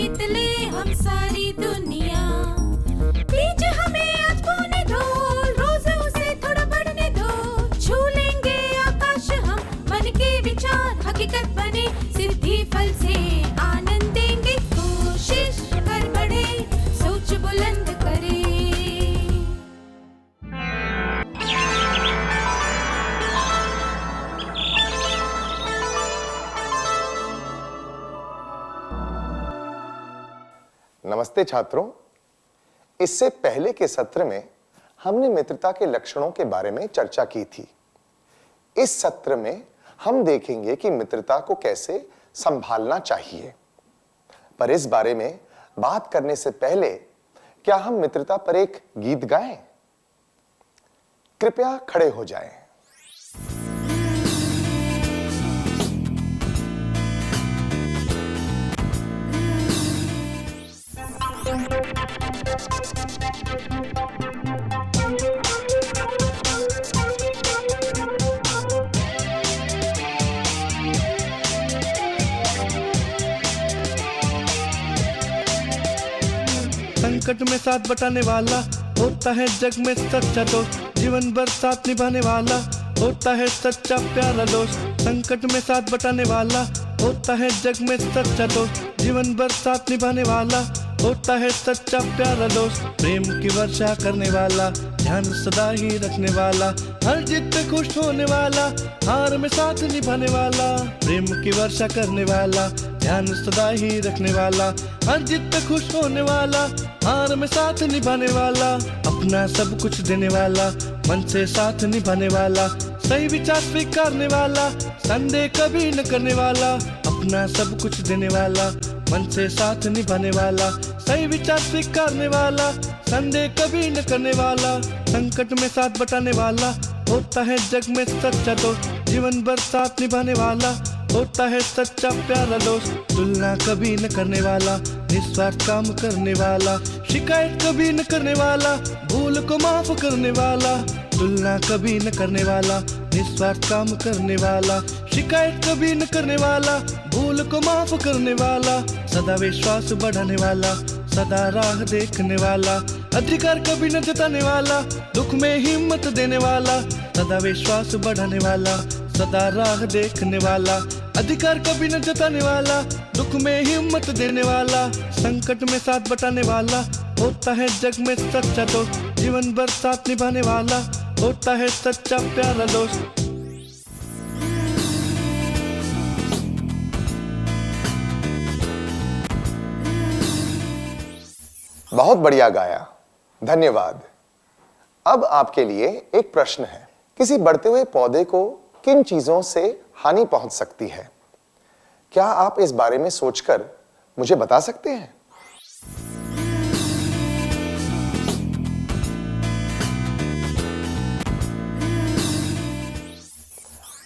जीत ले हम सारी दुनिया। बीच हमें आज बोने दो, रोज उसे थोड़ा बढ़ने दो। छू लेंगे आकाश हम, मन के विचार हकीकत बने। सिद्धि फल से आनंद देंगे, कोशिश कर बढ़े, सोच बुलंद करे। नमस्ते छात्रों, इससे पहले के सत्र में हमने मित्रता के लक्षणों के बारे में चर्चा की थी। इस सत्र में हम देखेंगे कि मित्रता को कैसे संभालना चाहिए। पर इस बारे में बात करने से पहले क्या हम मित्रता पर एक गीत गाएं? कृपया खड़े हो जाएं। संकट में साथ बटाने वाला होता है जग में सच्चा दोस्त। जीवन भर साथ निभाने वाला होता है सच्चा प्यारा दोस्त। संकट में साथ बटाने वाला होता है जग में सच्चा दोस्त। जीवन भर साथ निभाने वाला होता है सच्चा प्यारा दोस्त। प्रेम की वर्षा करने वाला, ध्यान सदा ही रखने वाला, हर जीत पे खुश होने वाला, हार में साथ निभाने वाला। प्रेम की वर्षा करने वाला, ध्यान सदा ही रखने वाला, हर जीत पे खुश होने वाला, हार में साथ निभाने वाला। अपना सब कुछ देने वाला, मन से साथ निभाने वाला, सही विचार स्वीकारने वाला, संदेह कभी न करने वाला। अपना सब कुछ देने वाला, मन से साथ निभाने वाला, सही विचार स्वीकारने वाला, संदेह कभी न करने वाला। संकट में साथ बटाने वाला होता है जग में सच्चा दोस्त। जीवन भर साथ निभाने वाला होता है सच्चा प्यारा दोस्त। तुलना कभी न करने वाला, निस्वार्थ काम करने वाला, शिकायत कभी न करने वाला, भूल को माफ करने वाला। तुलना कभी न करने वाला, निस्वार्थ काम करने वाला, शिकायत कभी न करने वाला, भूल को माफ करने वाला। सदा विश्वास बढ़ाने वाला, सदा राह देखने वाला, अधिकार कभी न जताने वाला, दुख में हिम्मत देने वाला। सदा विश्वास बढ़ाने वाला, सदा राह देखने वाला, अधिकार कभी न जताने वाला, दुख में हिम्मत देने वाला। संकट में साथ बटाने वाला होता है जग में सच्चा दोस्त। जीवन भर साथ निभाने वाला होता है सच्चा प्यारा दोस्त। बहुत बढ़िया गाया, धन्यवाद। अब आपके लिए एक प्रश्न है। किसी बढ़ते हुए पौधे को किन चीजों से हानि पहुंच सकती है? क्या आप इस बारे में सोचकर मुझे बता सकते हैं?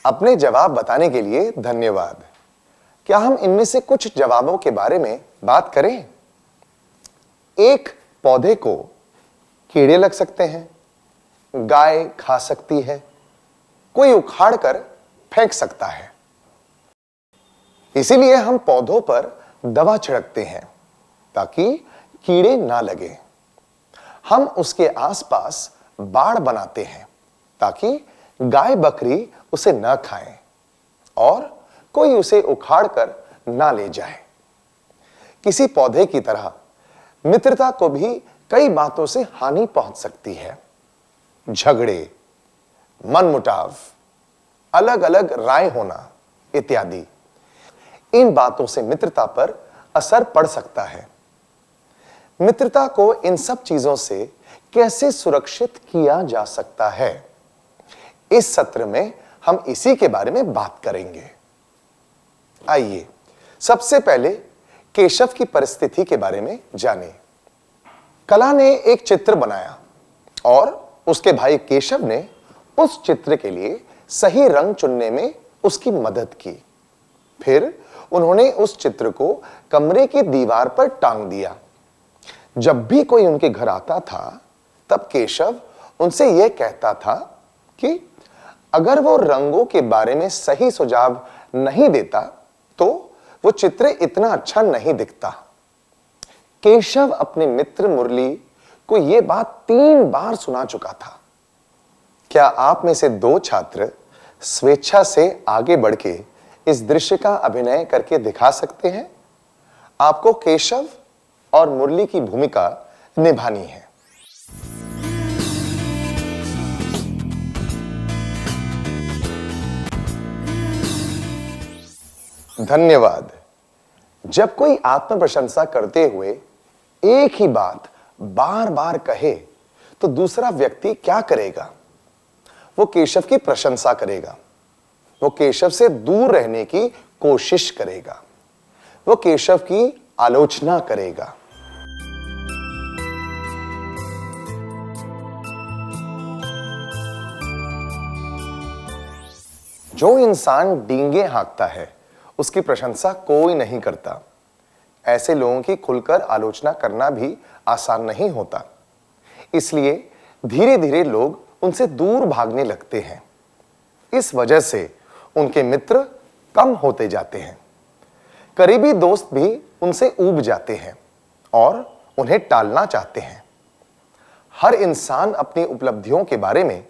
अपने जवाब बताने के लिए धन्यवाद। क्या हम इनमें से कुछ जवाबों के बारे में बात करें? एक पौधे को कीड़े लग सकते हैं, गाय खा सकती है, कोई उखाड़ कर फेंक सकता है। इसीलिए हम पौधों पर दवा छिड़कते हैं ताकि कीड़े ना लगे। हम उसके आसपास बाड़ बनाते हैं ताकि गाय बकरी उसे न खाएं और कोई उसे उखाड़ कर ना ले जाए। किसी पौधे की तरह मित्रता को भी कई बातों से हानि पहुंच सकती है। झगड़े, मनमुटाव, अलग अलग राय होना इत्यादि। इन बातों से मित्रता पर असर पड़ सकता है। मित्रता को इन सब चीजों से कैसे सुरक्षित किया जा सकता है, इस सत्र में हम इसी के बारे में बात करेंगे। आइए सबसे पहले केशव की परिस्थिति के बारे में जानें। कला ने एक चित्र बनाया और उसके भाई केशव ने उस चित्र के लिए सही रंग चुनने में उसकी मदद की। फिर उन्होंने उस चित्र को कमरे की दीवार पर टांग दिया। जब भी कोई उनके घर आता था तब केशव उनसे यह कहता था कि अगर वो रंगों के बारे में सही सुझाव नहीं देता तो वो चित्र इतना अच्छा नहीं दिखता। केशव अपने मित्र मुरली को यह बात 3 बार सुना चुका था। क्या आप में से 2 छात्र स्वेच्छा से आगे बढ़ के इस दृश्य का अभिनय करके दिखा सकते हैं? आपको केशव और मुरली की भूमिका निभानी है। धन्यवाद। जब कोई आत्म प्रशंसा करते हुए एक ही बात बार बार कहे तो दूसरा व्यक्ति क्या करेगा? वो केशव की प्रशंसा करेगा, वो केशव से दूर रहने की कोशिश करेगा, वो केशव की आलोचना करेगा। जो इंसान डींगे हाँकता है उसकी प्रशंसा कोई नहीं करता। ऐसे लोगों की खुलकर आलोचना करना भी आसान नहीं होता, इसलिए धीरे धीरे लोग उनसे दूर भागने लगते हैं। इस वजह से उनके मित्र कम होते जाते हैं, करीबी दोस्त भी उनसे ऊब जाते हैं और उन्हें टालना चाहते हैं। हर इंसान अपनी उपलब्धियों के बारे में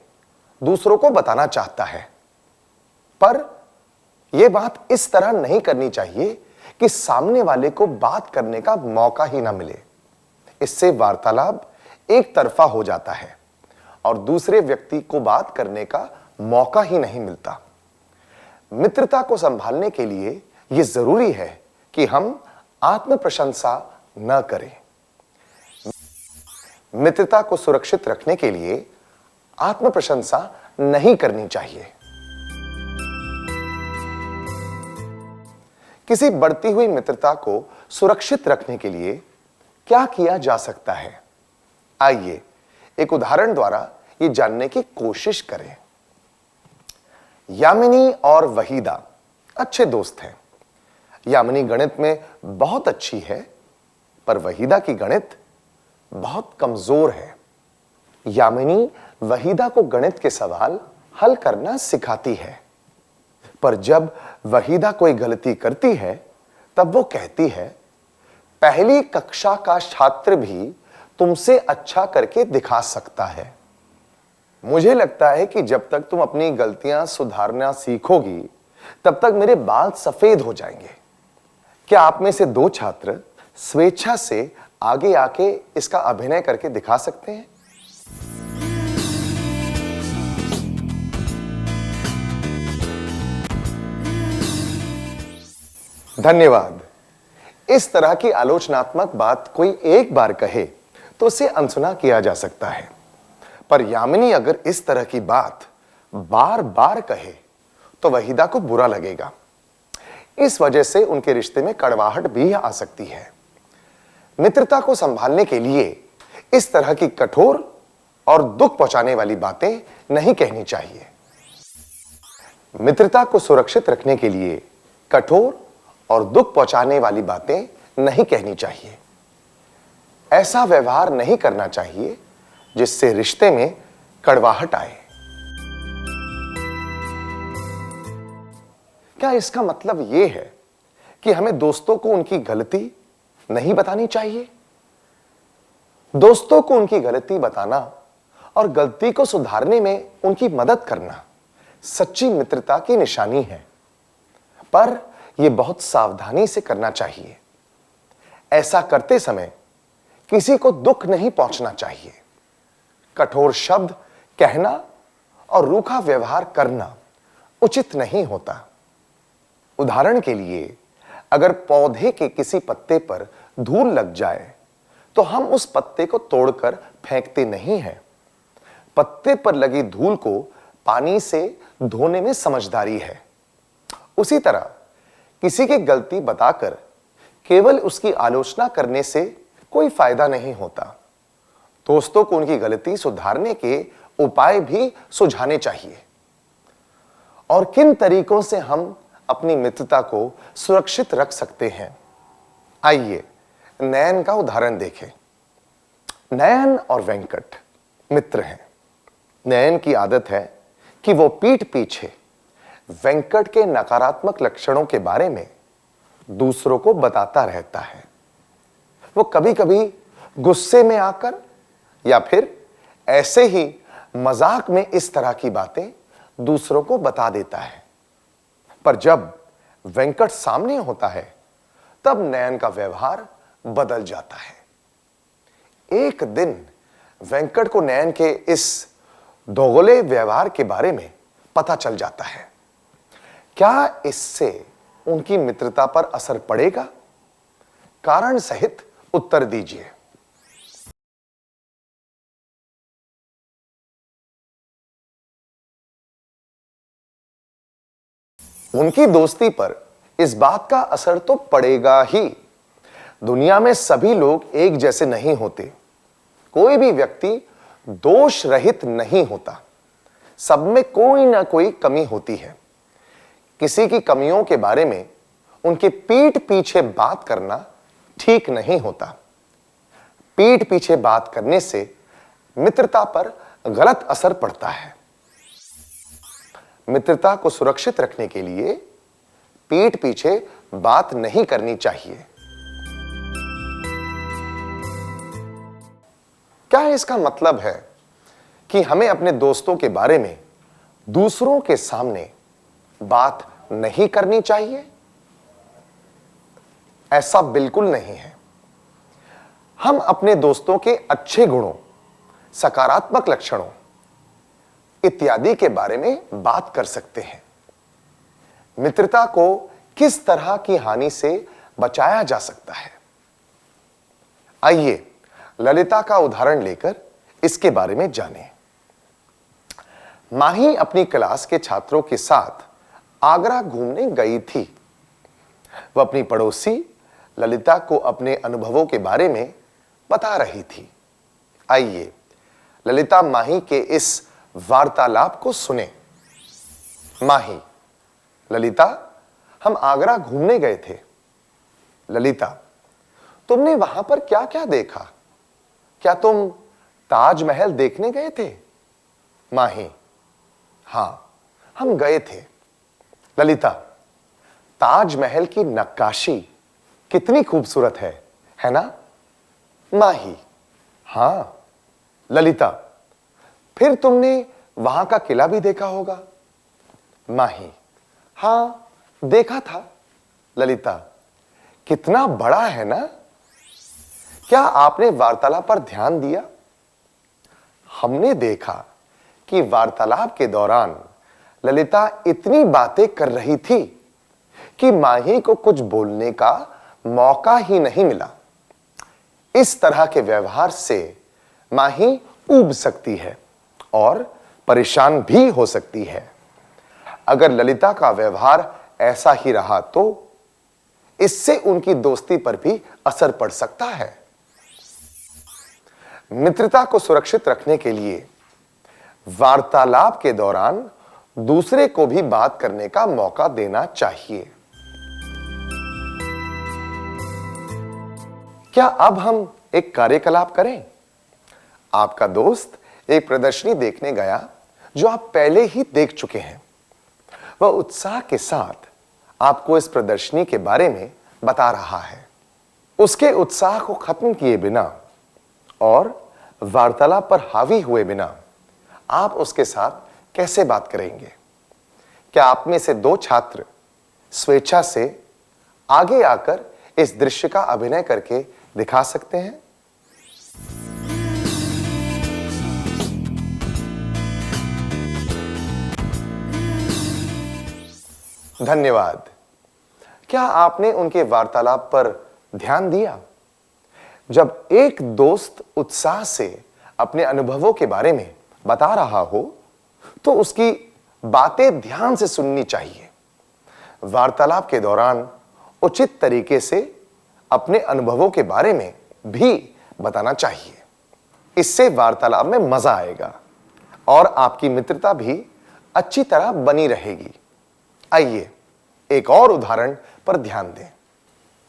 दूसरों को बताना चाहता है, पर यह बात इस तरह नहीं करनी चाहिए कि सामने वाले को बात करने का मौका ही ना मिले। इससे वार्तालाप एक तरफा हो जाता है और दूसरे व्यक्ति को बात करने का मौका ही नहीं मिलता। मित्रता को संभालने के लिए यह जरूरी है कि हम आत्म प्रशंसा न करें। मित्रता को सुरक्षित रखने के लिए आत्म प्रशंसा नहीं करनी चाहिए। किसी बढ़ती हुई मित्रता को सुरक्षित रखने के लिए क्या किया जा सकता है? आइए एक उदाहरण द्वारा यह जानने की कोशिश करें। यामिनी और वहीदा अच्छे दोस्त हैं। यामिनी गणित में बहुत अच्छी है, पर वहीदा की गणित बहुत कमजोर है। यामिनी वहीदा को गणित के सवाल हल करना सिखाती है, पर जब वहीदा कोई गलती करती है तब वो कहती है, पहली कक्षा का छात्र भी तुमसे अच्छा करके दिखा सकता है। मुझे लगता है कि जब तक तुम अपनी गलतियां सुधारना सीखोगी तब तक मेरे बाल सफेद हो जाएंगे। क्या आप में से 2 छात्र स्वेच्छा से आगे आके इसका अभिनय करके दिखा सकते हैं? धन्यवाद। इस तरह की आलोचनात्मक बात कोई एक बार कहे तो उसे अनसुना किया जा सकता है, पर यामिनी अगर इस तरह की बात बार बार कहे तो वहीदा को बुरा लगेगा। इस वजह से उनके रिश्ते में कड़वाहट भी आ सकती है। मित्रता को संभालने के लिए इस तरह की कठोर और दुख पहुंचाने वाली बातें नहीं कहनी चाहिए। मित्रता को सुरक्षित रखने के लिए कठोर और दुख पहुंचाने वाली बातें नहीं कहनी चाहिए। ऐसा व्यवहार नहीं करना चाहिए जिससे रिश्ते में कड़वाहट आए। क्या इसका मतलब यह है कि हमें दोस्तों को उनकी गलती नहीं बतानी चाहिए? दोस्तों को उनकी गलती बताना और गलती को सुधारने में उनकी मदद करना सच्ची मित्रता की निशानी है, पर यह बहुत सावधानी से करना चाहिए। ऐसा करते समय किसी को दुख नहीं पहुंचना चाहिए। कठोर शब्द कहना और रूखा व्यवहार करना उचित नहीं होता। उदाहरण के लिए, अगर पौधे के किसी पत्ते पर धूल लग जाए तो हम उस पत्ते को तोड़कर फेंकते नहीं हैं। पत्ते पर लगी धूल को पानी से धोने में समझदारी है। उसी तरह किसी की गलती बताकर केवल उसकी आलोचना करने से कोई फायदा नहीं होता। दोस्तों को उनकी गलती सुधारने के उपाय भी सुझाने चाहिए। और किन तरीकों से हम अपनी मित्रता को सुरक्षित रख सकते हैं, आइए नयन का उदाहरण देखें। नयन और वेंकट मित्र हैं। नयन की आदत है कि वो पीठ पीछे वेंकट के नकारात्मक लक्षणों के बारे में दूसरों को बताता रहता है। वो कभी कभी गुस्से में आकर या फिर ऐसे ही मजाक में इस तरह की बातें दूसरों को बता देता है। पर जब वेंकट सामने होता है तब नयन का व्यवहार बदल जाता है। एक दिन वेंकट को नयन के इस दोगले व्यवहार के बारे में पता चल जाता है। क्या इससे उनकी मित्रता पर असर पड़ेगा? कारण सहित उत्तर दीजिए। उनकी दोस्ती पर इस बात का असर तो पड़ेगा ही। दुनिया में सभी लोग एक जैसे नहीं होते। कोई भी व्यक्ति दोष रहित नहीं होता। सब में कोई ना कोई कमी होती है। किसी की कमियों के बारे में उनके पीठ पीछे बात करना ठीक नहीं होता। पीठ पीछे बात करने से मित्रता पर गलत असर पड़ता है। मित्रता को सुरक्षित रखने के लिए पीठ पीछे बात नहीं करनी चाहिए। क्या इसका मतलब है कि हमें अपने दोस्तों के बारे में दूसरों के सामने बात नहीं करनी चाहिए? ऐसा बिल्कुल नहीं है। हम अपने दोस्तों के अच्छे गुणों, सकारात्मक लक्षणों इत्यादि के बारे में बात कर सकते हैं। मित्रता को किस तरह की हानि से बचाया जा सकता है? आइए ललिता का उदाहरण लेकर इसके बारे में जानें। माही अपनी क्लास के छात्रों के साथ आगरा घूमने गई थी। वह अपनी पड़ोसी ललिता को अपने अनुभवों के बारे में बता रही थी। आइए ललिता माही के इस वार्तालाप को सुने। माही: ललिता, हम आगरा घूमने गए थे। ललिता: तुमने वहां पर क्या क्या देखा? क्या तुम ताजमहल देखने गए थे? माही: हां, हम गए थे। ललिता: ताजमहल की नक्काशी कितनी खूबसूरत है ना? माही: हां। ललिता: फिर तुमने वहां का किला भी देखा होगा? माही: हां, देखा था। ललिता: कितना बड़ा है ना? क्या आपने वार्तालाप पर ध्यान दिया? हमने देखा कि वार्तालाप के दौरान ललिता इतनी बातें कर रही थी कि माही को कुछ बोलने का मौका ही नहीं मिला। इस तरह के व्यवहार से माही ऊब सकती है और परेशान भी हो सकती है। अगर ललिता का व्यवहार ऐसा ही रहा तो इससे उनकी दोस्ती पर भी असर पड़ सकता है। मित्रता को सुरक्षित रखने के लिए वार्तालाप के दौरान दूसरे को भी बात करने का मौका देना चाहिए। क्या अब हम एक कार्यकलाप करें? आपका दोस्त एक प्रदर्शनी देखने गया जो आप पहले ही देख चुके हैं। वह उत्साह के साथ आपको इस प्रदर्शनी के बारे में बता रहा है। उसके उत्साह को खत्म किए बिना और वार्तालाप पर हावी हुए बिना आप उसके साथ कैसे बात करेंगे? क्या आप में से दो छात्र स्वेच्छा से आगे आकर इस दृश्य का अभिनय करके दिखा सकते हैं? धन्यवाद। क्या आपने उनके वार्तालाप पर ध्यान दिया? जब एक दोस्त उत्साह से अपने अनुभवों के बारे में बता रहा हो तो उसकी बातें ध्यान से सुननी चाहिए। वार्तालाप के दौरान उचित तरीके से अपने अनुभवों के बारे में भी बताना चाहिए। इससे वार्तालाप में मजा आएगा और आपकी मित्रता भी अच्छी तरह बनी रहेगी। आइए एक और उदाहरण पर ध्यान दें।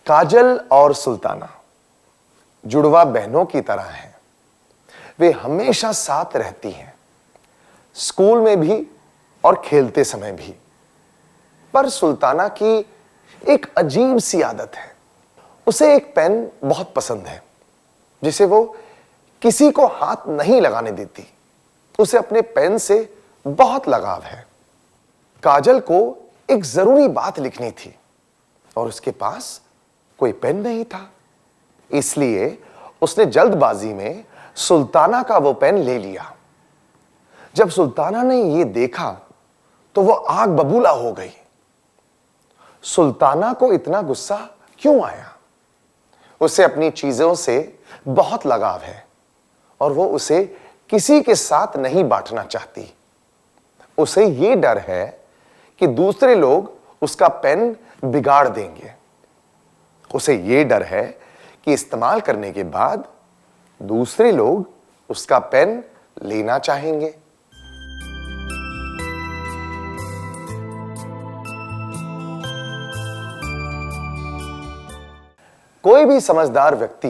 काजल और सुल्ताना जुड़वा बहनों की तरह हैं। वे हमेशा साथ रहती हैं, स्कूल में भी और खेलते समय भी। पर सुल्ताना की एक अजीब सी आदत है। उसे एक पेन बहुत पसंद है जिसे वो किसी को हाथ नहीं लगाने देती। उसे अपने पेन से बहुत लगाव है। काजल को एक जरूरी बात लिखनी थी और उसके पास कोई पेन नहीं था, इसलिए उसने जल्दबाजी में सुल्ताना का वो पेन ले लिया। जब सुल्ताना ने यह देखा तो वो आग बबूला हो गई। सुल्ताना को इतना गुस्सा क्यों आया? उसे अपनी चीजों से बहुत लगाव है और वो उसे किसी के साथ नहीं बांटना चाहती। उसे यह डर है कि दूसरे लोग उसका पेन बिगाड़ देंगे। उसे यह डर है कि इस्तेमाल करने के बाद दूसरे लोग उसका पेन लेना चाहेंगे। कोई भी समझदार व्यक्ति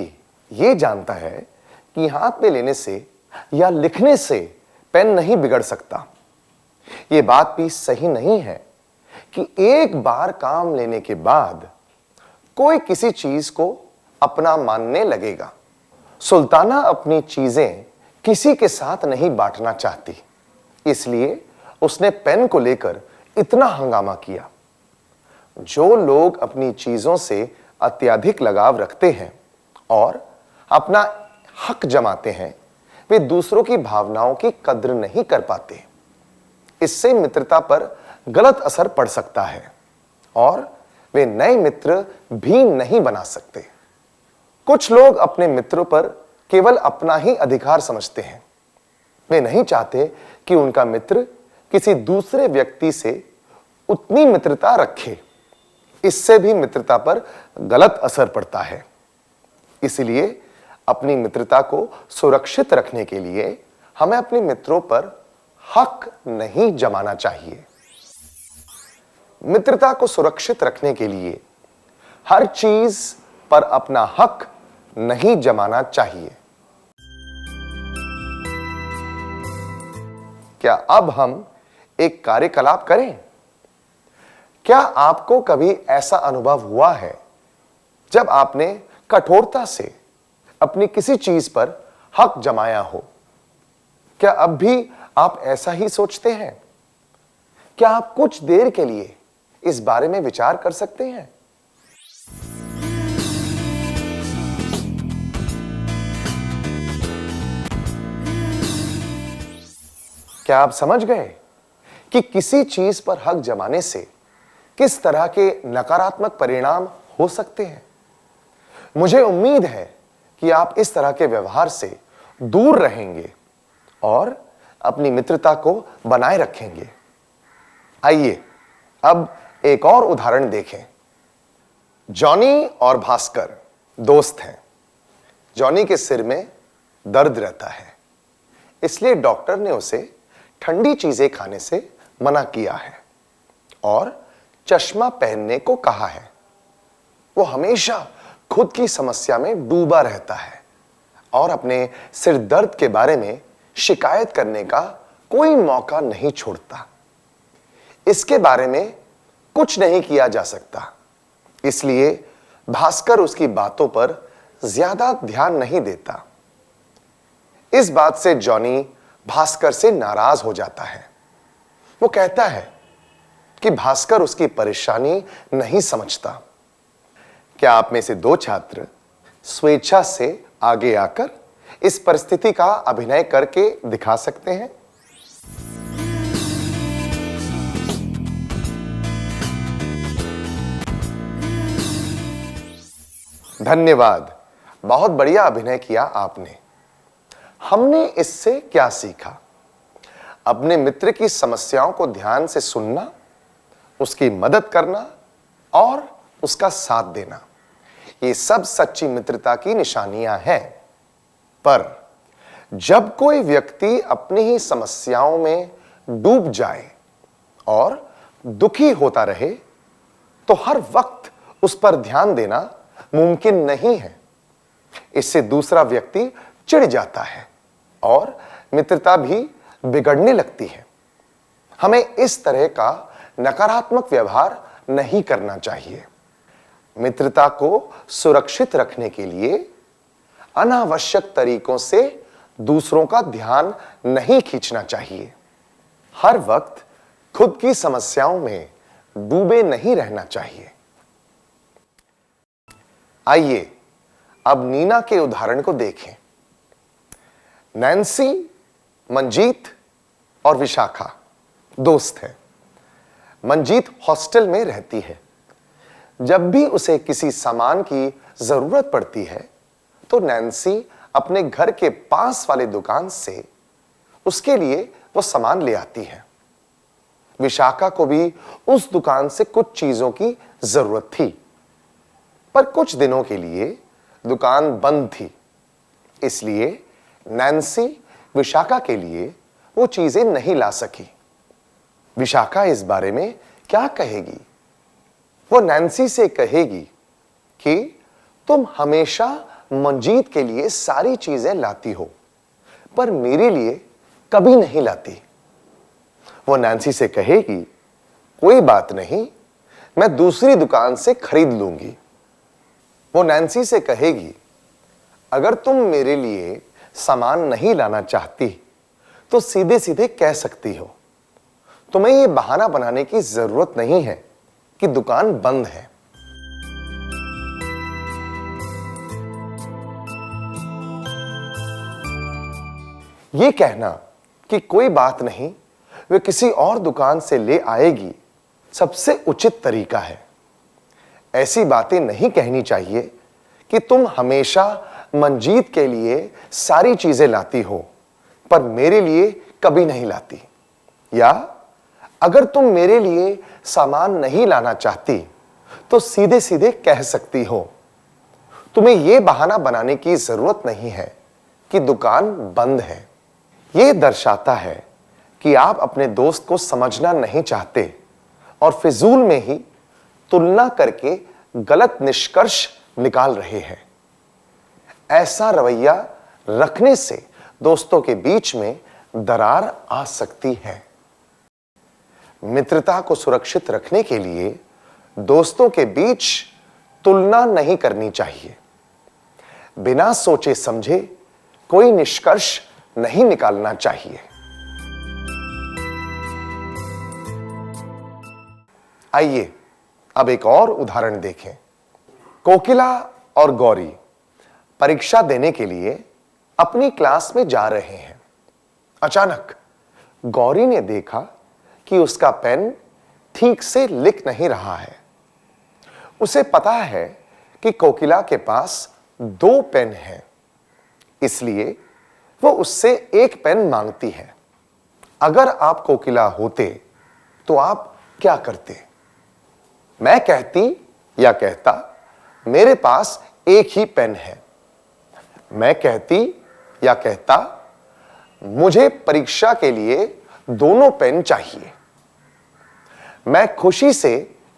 यह जानता है कि हाथ में लेने से या लिखने से पेन नहीं बिगड़ सकता। यह बात भी सही नहीं है कि एक बार काम लेने के बाद कोई किसी चीज को अपना मानने लगेगा। सुल्ताना अपनी चीजें किसी के साथ नहीं बांटना चाहती, इसलिए उसने पेन को लेकर इतना हंगामा किया। जो लोग अपनी चीजों से अत्यधिक लगाव रखते हैं और अपना हक जमाते हैं, वे दूसरों की भावनाओं की कद्र नहीं कर पाते। इससे मित्रता पर गलत असर पड़ सकता है और वे नए मित्र भी नहीं बना सकते। कुछ लोग अपने मित्रों पर केवल अपना ही अधिकार समझते हैं। वे नहीं चाहते कि उनका मित्र किसी दूसरे व्यक्ति से उतनी मित्रता रखे। इससे भी मित्रता पर गलत असर पड़ता है। इसलिए अपनी मित्रता को सुरक्षित रखने के लिए हमें अपने मित्रों पर हक नहीं जमाना चाहिए। मित्रता को सुरक्षित रखने के लिए हर चीज पर अपना हक नहीं जमाना चाहिए। क्या अब हम एक कार्यकलाप करें? क्या आपको कभी ऐसा अनुभव हुआ है जब आपने कठोरता से अपनी किसी चीज पर हक जमाया हो? क्या अब भी आप ऐसा ही सोचते हैं? क्या आप कुछ देर के लिए इस बारे में विचार कर सकते हैं? क्या आप समझ गए कि किसी चीज पर हक जमाने से किस तरह के नकारात्मक परिणाम हो सकते हैं? मुझे उम्मीद है कि आप इस तरह के व्यवहार से दूर रहेंगे और अपनी मित्रता को बनाए रखेंगे। आइए अब एक और उदाहरण देखें। जॉनी और भास्कर दोस्त हैं। जॉनी के सिर में दर्द रहता है, इसलिए डॉक्टर ने उसे ठंडी चीजें खाने से मना किया है और चश्मा पहनने को कहा है। वो हमेशा खुद की समस्या में डूबा रहता है और अपने सिर दर्द के बारे में शिकायत करने का कोई मौका नहीं छोड़ता। इसके बारे में कुछ नहीं किया जा सकता, इसलिए भास्कर उसकी बातों पर ज्यादा ध्यान नहीं देता। इस बात से जॉनी भास्कर से नाराज हो जाता है। वो कहता है कि भास्कर उसकी परेशानी नहीं समझता। क्या आप में से दो छात्र स्वेच्छा से आगे आकर इस परिस्थिति का अभिनय करके दिखा सकते हैं? धन्यवाद, बहुत बढ़िया अभिनय किया आपने। हमने इससे क्या सीखा? अपने मित्र की समस्याओं को ध्यान से सुनना, उसकी मदद करना और उसका साथ देना, ये सब सच्ची मित्रता की निशानियां हैं। पर जब कोई व्यक्ति अपनी ही समस्याओं में डूब जाए और दुखी होता रहे, तो हर वक्त उस पर ध्यान देना मुमकिन नहीं है। इससे दूसरा व्यक्ति चिढ़ जाता है और मित्रता भी बिगड़ने लगती है। हमें इस तरह का नकारात्मक व्यवहार नहीं करना चाहिए। मित्रता को सुरक्षित रखने के लिए अनावश्यक तरीकों से दूसरों का ध्यान नहीं खींचना चाहिए। हर वक्त खुद की समस्याओं में डूबे नहीं रहना चाहिए। आइए अब नीना के उदाहरण को देखें। नैन्सी, मंजीत और विशाखा दोस्त हैं। मंजीत हॉस्टल में रहती है। जब भी उसे किसी सामान की जरूरत पड़ती है तो नैन्सी अपने घर के पास वाले दुकान से उसके लिए वो सामान ले आती है। विशाखा को भी उस दुकान से कुछ चीजों की जरूरत थी, पर कुछ दिनों के लिए दुकान बंद थी। इसलिए नैन्सी विशाखा के लिए वो चीजें नहीं ला सकी। विशाखा इस बारे में क्या कहेगी? वो नैन्सी से कहेगी कि तुम हमेशा मंजीत के लिए सारी चीजें लाती हो, पर मेरे लिए कभी नहीं लाती। वो नैन्सी से कहेगी, कोई बात नहीं, मैं दूसरी दुकान से खरीद लूंगी। वो नैन्सी से कहेगी, अगर तुम मेरे लिए सामान नहीं लाना चाहती तो सीधे सीधे कह सकती हो। तुम्हें यह बहाना बनाने की जरूरत नहीं है कि दुकान बंद है। यह कहना कि कोई बात नहीं, वे किसी और दुकान से ले आएगी, सबसे उचित तरीका है। ऐसी बातें नहीं कहनी चाहिए कि तुम हमेशा मंजीत के लिए सारी चीजें लाती हो, पर मेरे लिए कभी नहीं लाती। या अगर तुम मेरे लिए सामान नहीं लाना चाहती तो सीधे सीधे कह सकती हो। तुम्हें यह बहाना बनाने की जरूरत नहीं है कि दुकान बंद है। यह दर्शाता है कि आप अपने दोस्त को समझना नहीं चाहते और फिजूल में ही तुलना करके गलत निष्कर्ष निकाल रहे हैं। ऐसा रवैया रखने से दोस्तों के बीच में दरार आ सकती है। मित्रता को सुरक्षित रखने के लिए दोस्तों के बीच तुलना नहीं करनी चाहिए। बिना सोचे समझे कोई निष्कर्ष नहीं निकालना चाहिए। आइए अब एक और उदाहरण देखें। कोकिला और गौरी परीक्षा देने के लिए अपनी क्लास में जा रहे हैं। अचानक गौरी ने देखा कि उसका पेन ठीक से लिख नहीं रहा है। उसे पता है कि कोकिला के पास 2 पेन हैं, इसलिए वो उससे एक पेन मांगती है। अगर आप कोकिला होते तो आप क्या करते? मैं कहती या कहता, मेरे पास एक ही पेन है। मैं कहती या कहता, मुझे परीक्षा के लिए दोनों पेन चाहिए। मैं खुशी से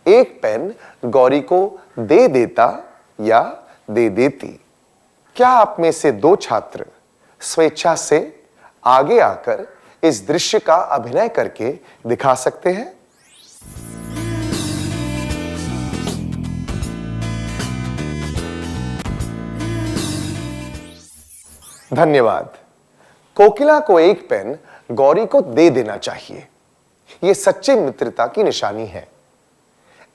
एक पेन गौरी को दे देता या दे देती। क्या आप में से 2 छात्र स्वेच्छा से आगे आकर इस दृश्य का अभिनय करके दिखा सकते हैं? धन्यवाद। कोकिला को एक पेन गौरी को दे देना चाहिए। यह सच्चे मित्रता की निशानी है।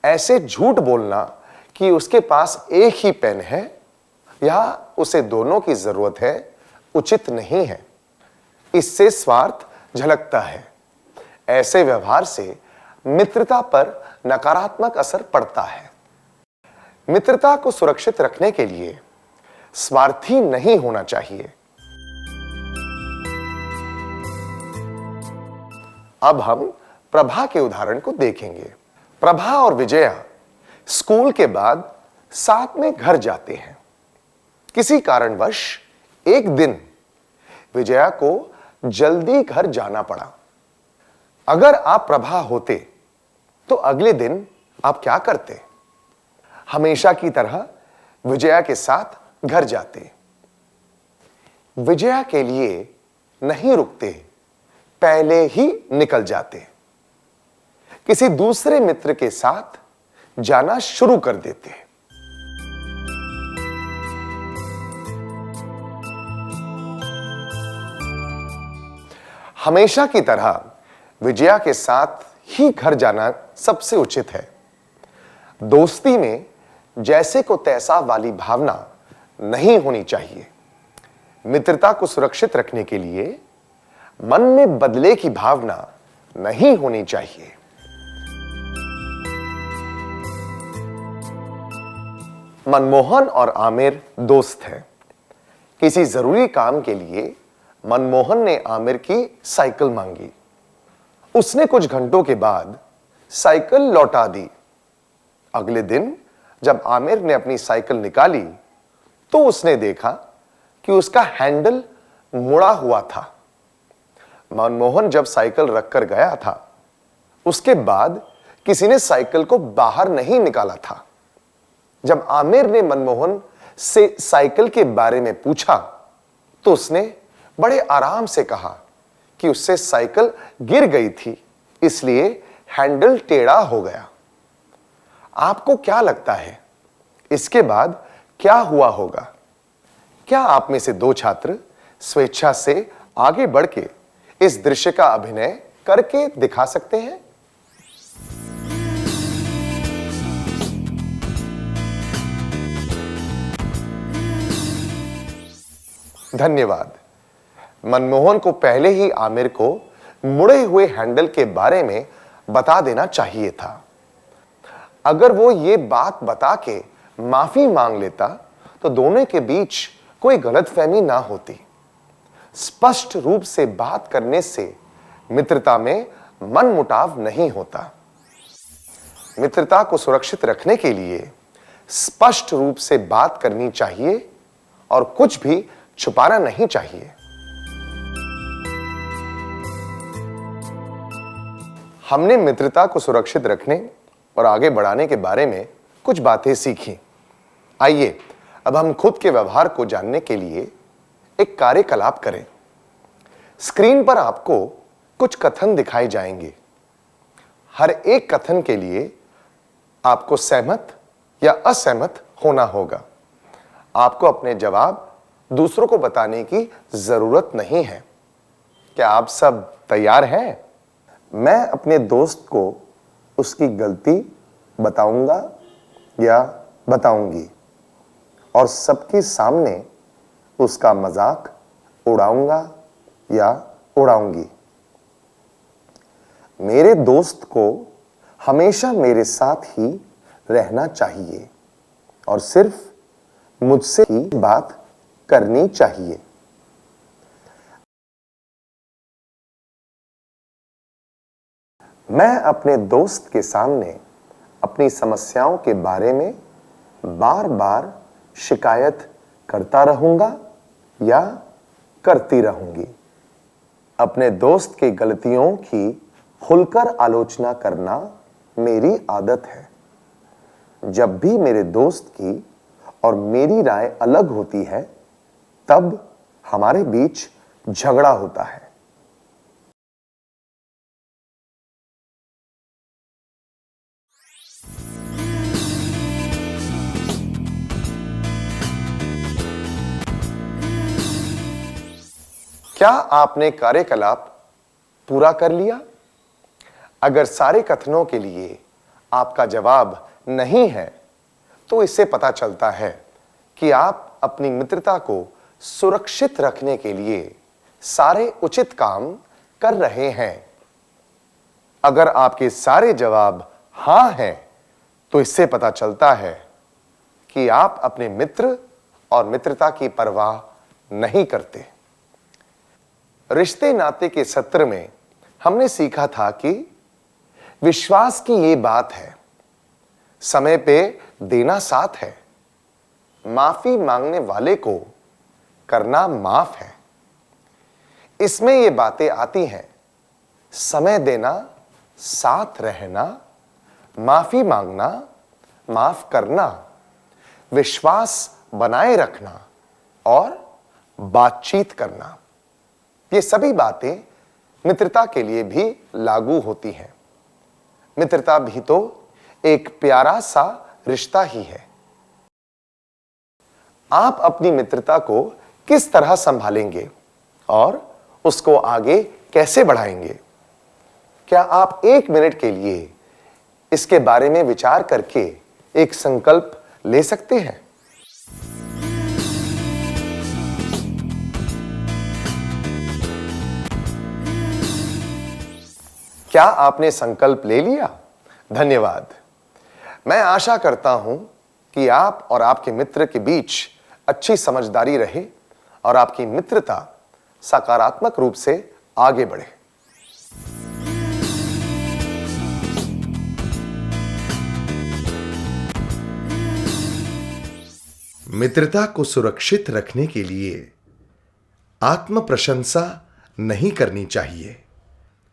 ऐसे झूठ बोलना कि उसके पास एक ही पेन है या उसे दोनों की जरूरत है उचित नहीं है। इससे स्वार्थ झलकता है। ऐसे व्यवहार से मित्रता पर नकारात्मक असर पड़ता है। मित्रता को सुरक्षित रखने के लिए स्वार्थी नहीं होना चाहिए। अब हम प्रभा के उदाहरण को देखेंगे। प्रभा और विजया स्कूल के बाद साथ में घर जाते हैं। किसी कारणवश एक दिन विजया को जल्दी घर जाना पड़ा। अगर आप प्रभा होते तो अगले दिन आप क्या करते? हमेशा की तरह विजया के साथ घर जाते, विजया के लिए नहीं रुकते, पहले ही निकल जाते, किसी दूसरे मित्र के साथ जाना शुरू कर देते। हमेशा की तरह विजया के साथ ही घर जाना सबसे उचित है। दोस्ती में जैसे को तैसा वाली भावना नहीं होनी चाहिए। मित्रता को सुरक्षित रखने के लिए मन में बदले की भावना नहीं होनी चाहिए। मनमोहन और आमिर दोस्त हैं। किसी जरूरी काम के लिए मनमोहन ने आमिर की साइकिल मांगी। उसने कुछ घंटों के बाद साइकिल लौटा दी। अगले दिन जब आमिर ने अपनी साइकिल निकाली तो उसने देखा कि उसका हैंडल मुड़ा हुआ था। मनमोहन जब साइकिल रखकर गया था, उसके बाद किसी ने साइकिल को बाहर नहीं निकाला था। जब आमिर ने मनमोहन से साइकिल के बारे में पूछा तो उसने बड़े आराम से कहा कि उससे साइकिल गिर गई थी, इसलिए हैंडल टेढ़ा हो गया। आपको क्या लगता है इसके बाद क्या हुआ होगा? क्या आप में से दो छात्र स्वेच्छा से आगे बढ़ के इस दृश्य का अभिनय करके दिखा सकते हैं? धन्यवाद। मनमोहन को पहले ही आमिर को मुड़े हुए हैंडल के बारे में बता देना चाहिए था। अगर वो ये बात बता के माफी मांग लेता तो दोनों के बीच कोई गलतफहमी ना होती। स्पष्ट रूप से बात करने से मित्रता में मनमुटाव नहीं होता। मित्रता को सुरक्षित रखने के लिए स्पष्ट रूप से बात करनी चाहिए और कुछ भी छुपाना नहीं चाहिए। हमने मित्रता को सुरक्षित रखने और आगे बढ़ाने के बारे में कुछ बातें सीखी। आइए अब हम खुद के व्यवहार को जानने के लिए एक कार्यकलाप करें। स्क्रीन पर आपको कुछ कथन दिखाए जाएंगे। हर एक कथन के लिए आपको सहमत या असहमत होना होगा। आपको अपने जवाब दूसरों को बताने की जरूरत नहीं है। क्या आप सब तैयार हैं? मैं अपने दोस्त को उसकी गलती बताऊंगा या बताऊंगी और सबके सामने उसका मजाक उड़ाऊंगा या उड़ाऊंगी। मेरे दोस्त को हमेशा मेरे साथ ही रहना चाहिए और सिर्फ मुझसे ही बात करनी चाहिए। मैं अपने दोस्त के सामने अपनी समस्याओं के बारे में बार-बार शिकायत करता रहूंगा या करती रहूंगी। अपने दोस्त की गलतियों की खुलकर आलोचना करना मेरी आदत है। जब भी मेरे दोस्त की और मेरी राय अलग होती है, तब हमारे बीच झगड़ा होता है। क्या आपने कार्यकलाप पूरा कर लिया? अगर सारे कथनों के लिए आपका जवाब नहीं है, तो इससे पता चलता है कि आप अपनी मित्रता को सुरक्षित रखने के लिए सारे उचित काम कर रहे हैं। अगर आपके सारे जवाब हां हैं, तो इससे पता चलता है कि आप अपने मित्र और मित्रता की परवाह नहीं करते। रिश्ते नाते के सत्र में हमने सीखा था कि विश्वास की ये बात है, समय पे देना साथ है, माफी मांगने वाले को करना माफ है। इसमें ये बातें आती हैं, समय देना, साथ रहना, माफी मांगना, माफ करना, विश्वास बनाए रखना और बातचीत करना। ये सभी बातें मित्रता के लिए भी लागू होती हैं। मित्रता भी तो एक प्यारा सा रिश्ता ही है। आप अपनी मित्रता को किस तरह संभालेंगे और उसको आगे कैसे बढ़ाएंगे? क्या आप 1 मिनट के लिए इसके बारे में विचार करके एक संकल्प ले सकते हैं? क्या आपने संकल्प ले लिया? धन्यवाद। मैं आशा करता हूं कि आप और आपके मित्र के बीच अच्छी समझदारी रहे और आपकी मित्रता सकारात्मक रूप से आगे बढ़े। मित्रता को सुरक्षित रखने के लिए आत्म प्रशंसा नहीं करनी चाहिए।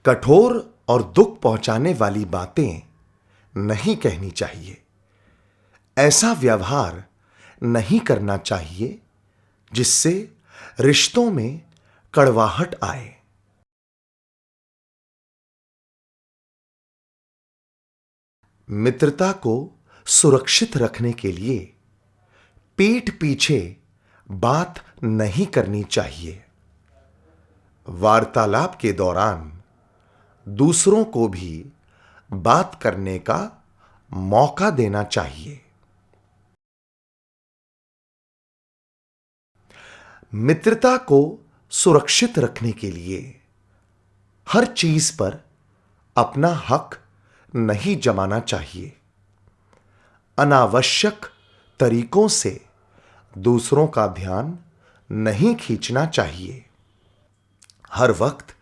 कठोर और दुख पहुंचाने वाली बातें नहीं कहनी चाहिए। ऐसा व्यवहार नहीं करना चाहिए जिससे रिश्तों में कड़वाहट आए। मित्रता को सुरक्षित रखने के लिए पीठ पीछे बात नहीं करनी चाहिए। वार्तालाप के दौरान दूसरों को भी बात करने का मौका देना चाहिए। मित्रता को सुरक्षित रखने के लिए हर चीज पर अपना हक नहीं जमाना चाहिए। अनावश्यक तरीकों से दूसरों का ध्यान नहीं खींचना चाहिए। हर वक्त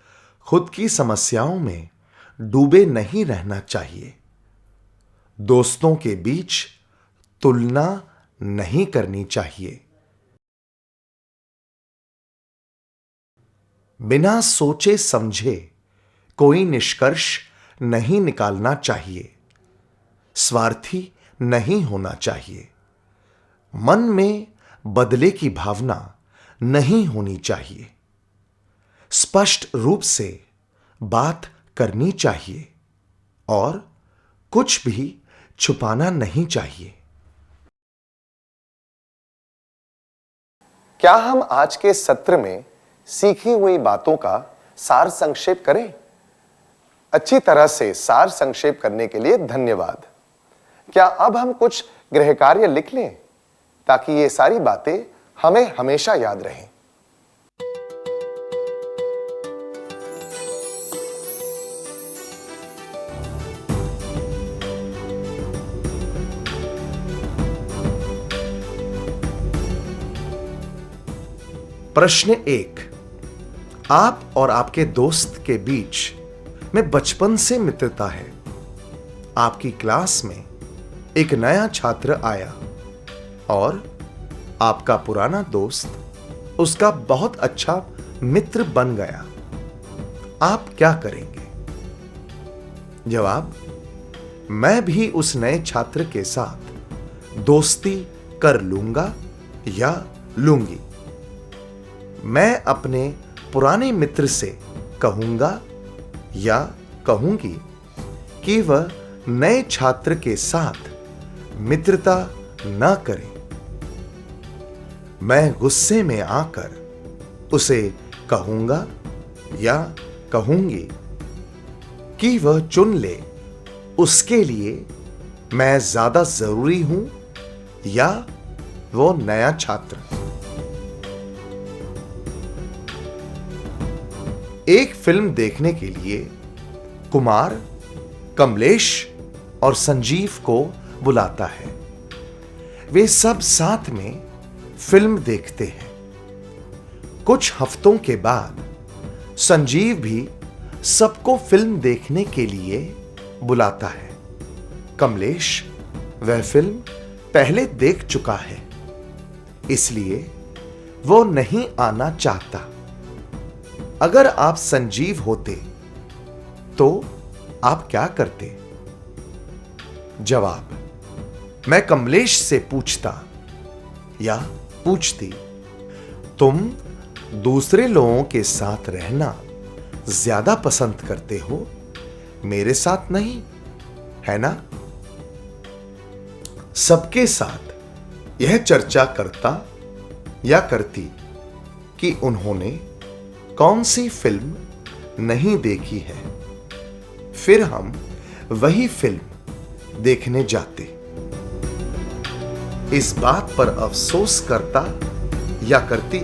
खुद की समस्याओं में डूबे नहीं रहना चाहिए। दोस्तों के बीच तुलना नहीं करनी चाहिए। बिना सोचे समझे कोई निष्कर्ष नहीं निकालना चाहिए। स्वार्थी नहीं होना चाहिए। मन में बदले की भावना नहीं होनी चाहिए। स्पष्ट रूप से बात करनी चाहिए और कुछ भी छुपाना नहीं चाहिए। क्या हम आज के सत्र में सीखी हुई बातों का सार संक्षेप करें? अच्छी तरह से सार संक्षेप करने के लिए धन्यवाद। क्या अब हम कुछ गृह कार्य लिख लें ताकि ये सारी बातें हमें हमेशा याद रहें? प्रश्न 1। आप और आपके दोस्त के बीच में बचपन से मित्रता है। आपकी क्लास में एक नया छात्र आया और आपका पुराना दोस्त उसका बहुत अच्छा मित्र बन गया। आप क्या करेंगे? जवाब: मैं भी उस नए छात्र के साथ दोस्ती कर लूंगा या लूंगी। मैं अपने पुराने मित्र से कहूंगा या कहूंगी कि वह नए छात्र के साथ मित्रता न करे। मैं गुस्से में आकर उसे कहूंगा या कहूंगी कि वह चुन ले उसके लिए मैं ज्यादा जरूरी हूं या वो नया छात्र। एक फिल्म देखने के लिए कुमार कमलेश और संजीव को बुलाता है। वे सब साथ में फिल्म देखते हैं। कुछ हफ्तों के बाद संजीव भी सबको फिल्म देखने के लिए बुलाता है। कमलेश वह फिल्म पहले देख चुका है, इसलिए वो नहीं आना चाहता। अगर आप संजीव होते तो आप क्या करते? जवाब: मैं कमलेश से पूछता या पूछती, तुम दूसरे लोगों के साथ रहना ज्यादा पसंद करते हो, मेरे साथ नहीं, है ना? सबके साथ यह चर्चा करता या करती कि उन्होंने कौन सी फिल्म नहीं देखी है, फिर हम वही फिल्म देखने जाते। इस बात पर अफसोस करता या करती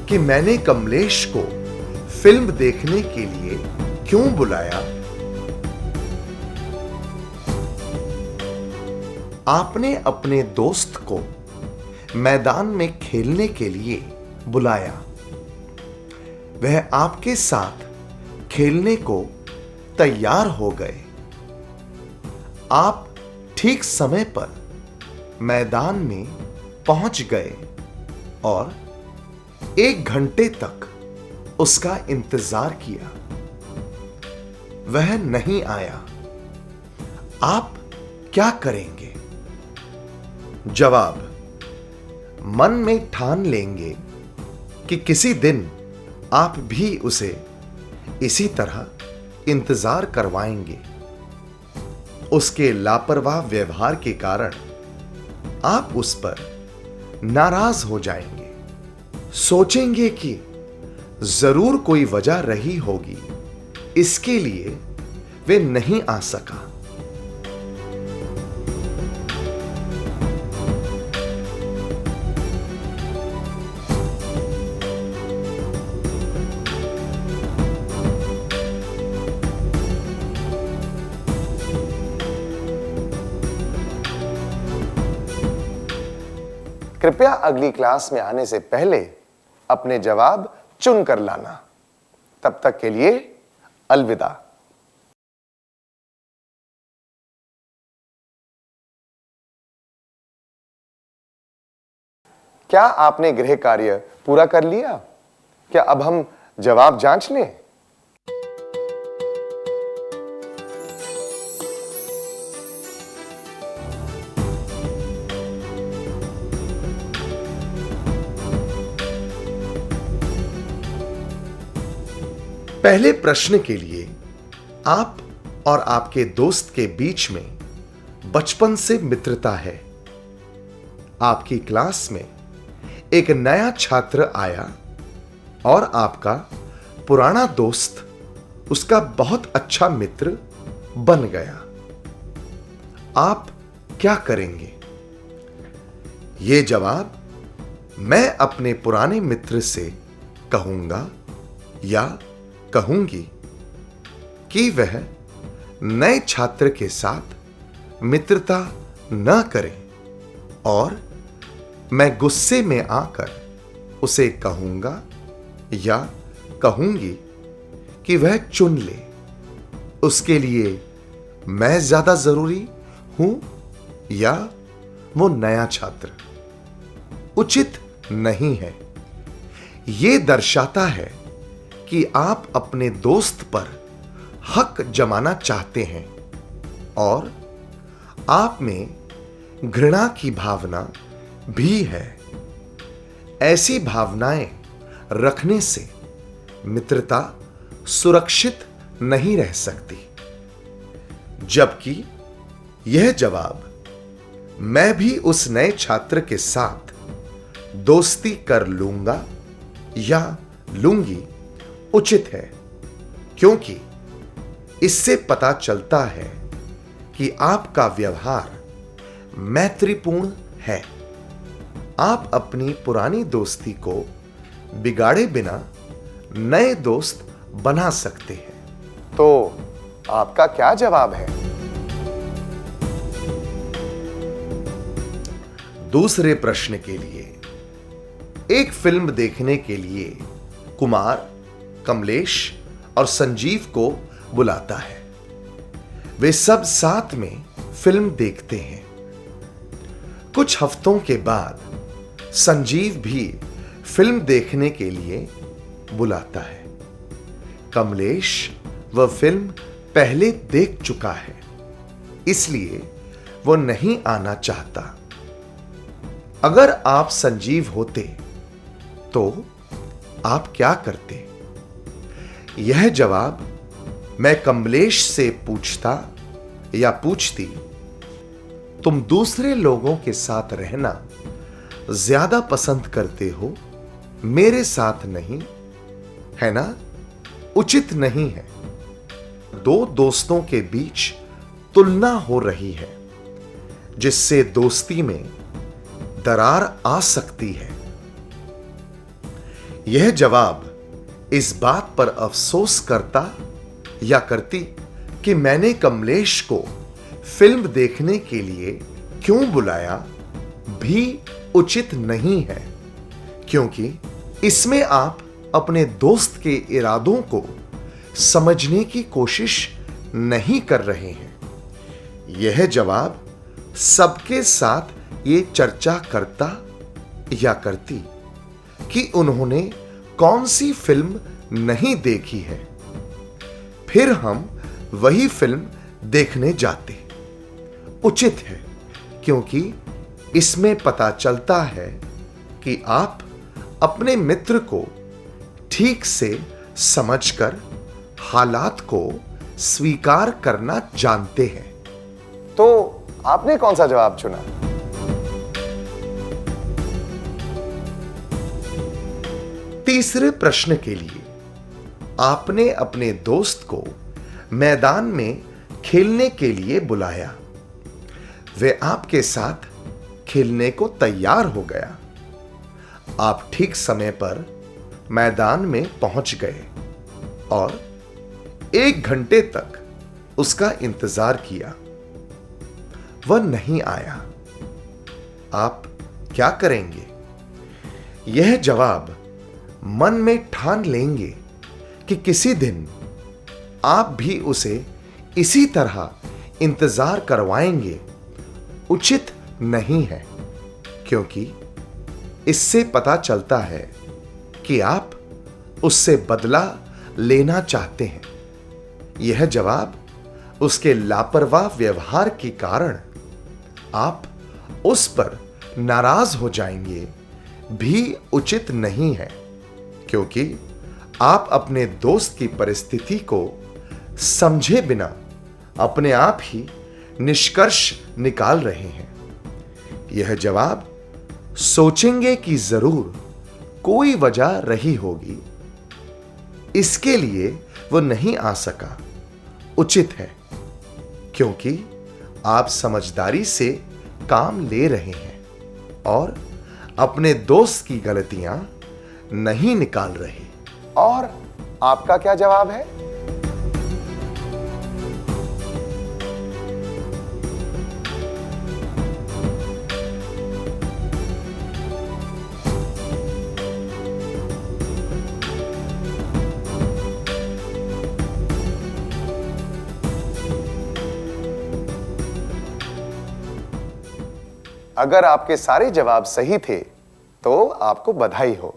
कि मैंने कमलेश को फिल्म देखने के लिए क्यों बुलाया। आपने अपने दोस्त को मैदान में खेलने के लिए बुलाया, वह आपके साथ खेलने को तैयार हो गए। आप ठीक समय पर मैदान में पहुंच गए और 1 घंटे तक उसका इंतजार किया, वह नहीं आया। आप क्या करेंगे? जवाब: मन में ठान लेंगे कि किसी दिन आप भी उसे इसी तरह इंतजार करवाएंगे। उसके लापरवाह व्यवहार के कारण आप उस पर नाराज हो जाएंगे, सोचेंगे कि जरूर कोई वजह रही होगी, इसके लिए वे नहीं आ सका। कृपया अगली क्लास में आने से पहले अपने जवाब चुन कर लाना। तब तक के लिए अलविदा। क्या आपने गृह कार्य पूरा कर लिया? क्या अब हम जवाब जांच लें? पहले प्रश्न के लिए आप और आपके दोस्त के बीच में बचपन से मित्रता है। आपकी क्लास में एक नया छात्र आया और आपका पुराना दोस्त उसका बहुत अच्छा मित्र बन गया। आप क्या करेंगे? यह जवाब मैं अपने पुराने मित्र से कहूंगा या कहूंगी कि वह नए छात्र के साथ मित्रता न करे, और मैं गुस्से में आकर उसे कहूंगा या कहूंगी कि वह चुन ले। उसके लिए मैं ज्यादा जरूरी हूं या वो नया छात्र? उचित नहीं है। यह दर्शाता है कि आप अपने दोस्त पर हक जमाना चाहते हैं और आप में घृणा की भावना भी है। ऐसी भावनाएं रखने से मित्रता सुरक्षित नहीं रह सकती। जबकि यह जवाब मैं भी उस नए छात्र के साथ दोस्ती कर लूंगा या लूंगी उचित है, क्योंकि इससे पता चलता है कि आपका व्यवहार मैत्रीपूर्ण है। आप अपनी पुरानी दोस्ती को बिगाड़े बिना नए दोस्त बना सकते हैं। तो आपका क्या जवाब है? दूसरे प्रश्न के लिए एक फिल्म देखने के लिए कुमार कमलेश और संजीव को बुलाता है। वे सब साथ में फिल्म देखते हैं। कुछ हफ्तों के बाद संजीव भी फिल्म देखने के लिए बुलाता है। कमलेश वह फिल्म पहले देख चुका है, इसलिए वो नहीं आना चाहता। अगर आप संजीव होते तो आप क्या करते? यह जवाब मैं कमलेश से पूछता या पूछती, तुम दूसरे लोगों के साथ रहना ज्यादा पसंद करते हो, मेरे साथ नहीं, है ना? उचित नहीं है। दो दोस्तों के बीच तुलना हो रही है, जिससे दोस्ती में दरार आ सकती है। यह जवाब इस बात पर अफसोस करता या करती कि मैंने कमलेश को फिल्म देखने के लिए क्यों बुलाया भी उचित नहीं है, क्योंकि इसमें आप अपने दोस्त के इरादों को समझने की कोशिश नहीं कर रहे हैं। यह जवाब सबके साथ ये चर्चा करता या करती कि उन्होंने कौन सी फिल्म नहीं देखी है, फिर हम वही फिल्म देखने जाते उचित है, क्योंकि इसमें पता चलता है कि आप अपने मित्र को ठीक से समझकर हालात को स्वीकार करना जानते हैं। तो आपने कौन सा जवाब चुना? तीसरे प्रश्न के लिए आपने अपने दोस्त को मैदान में खेलने के लिए बुलाया। वे आपके साथ खेलने को तैयार हो गया। आप ठीक समय पर मैदान में पहुंच गए और 1 घंटे तक उसका इंतजार किया। वह नहीं आया। आप क्या करेंगे? यह जवाब मन में ठान लेंगे कि किसी दिन आप भी उसे इसी तरह इंतजार करवाएंगे उचित नहीं है, क्योंकि इससे पता चलता है कि आप उससे बदला लेना चाहते हैं। यह जवाब उसके लापरवाह व्यवहार के कारण आप उस पर नाराज हो जाएंगे भी उचित नहीं है, क्योंकि आप अपने दोस्त की परिस्थिति को समझे बिना अपने आप ही निष्कर्ष निकाल रहे हैं। यह जवाब सोचेंगे कि जरूर कोई वजह रही होगी, इसके लिए वो नहीं आ सका उचित है, क्योंकि आप समझदारी से काम ले रहे हैं और अपने दोस्त की गलतियां नहीं निकाल रहे। और आपका क्या जवाब है? अगर आपके सारे जवाब सही थे तो आपको बधाई हो।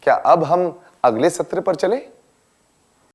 क्या अब हम अगले सत्र पर चलें?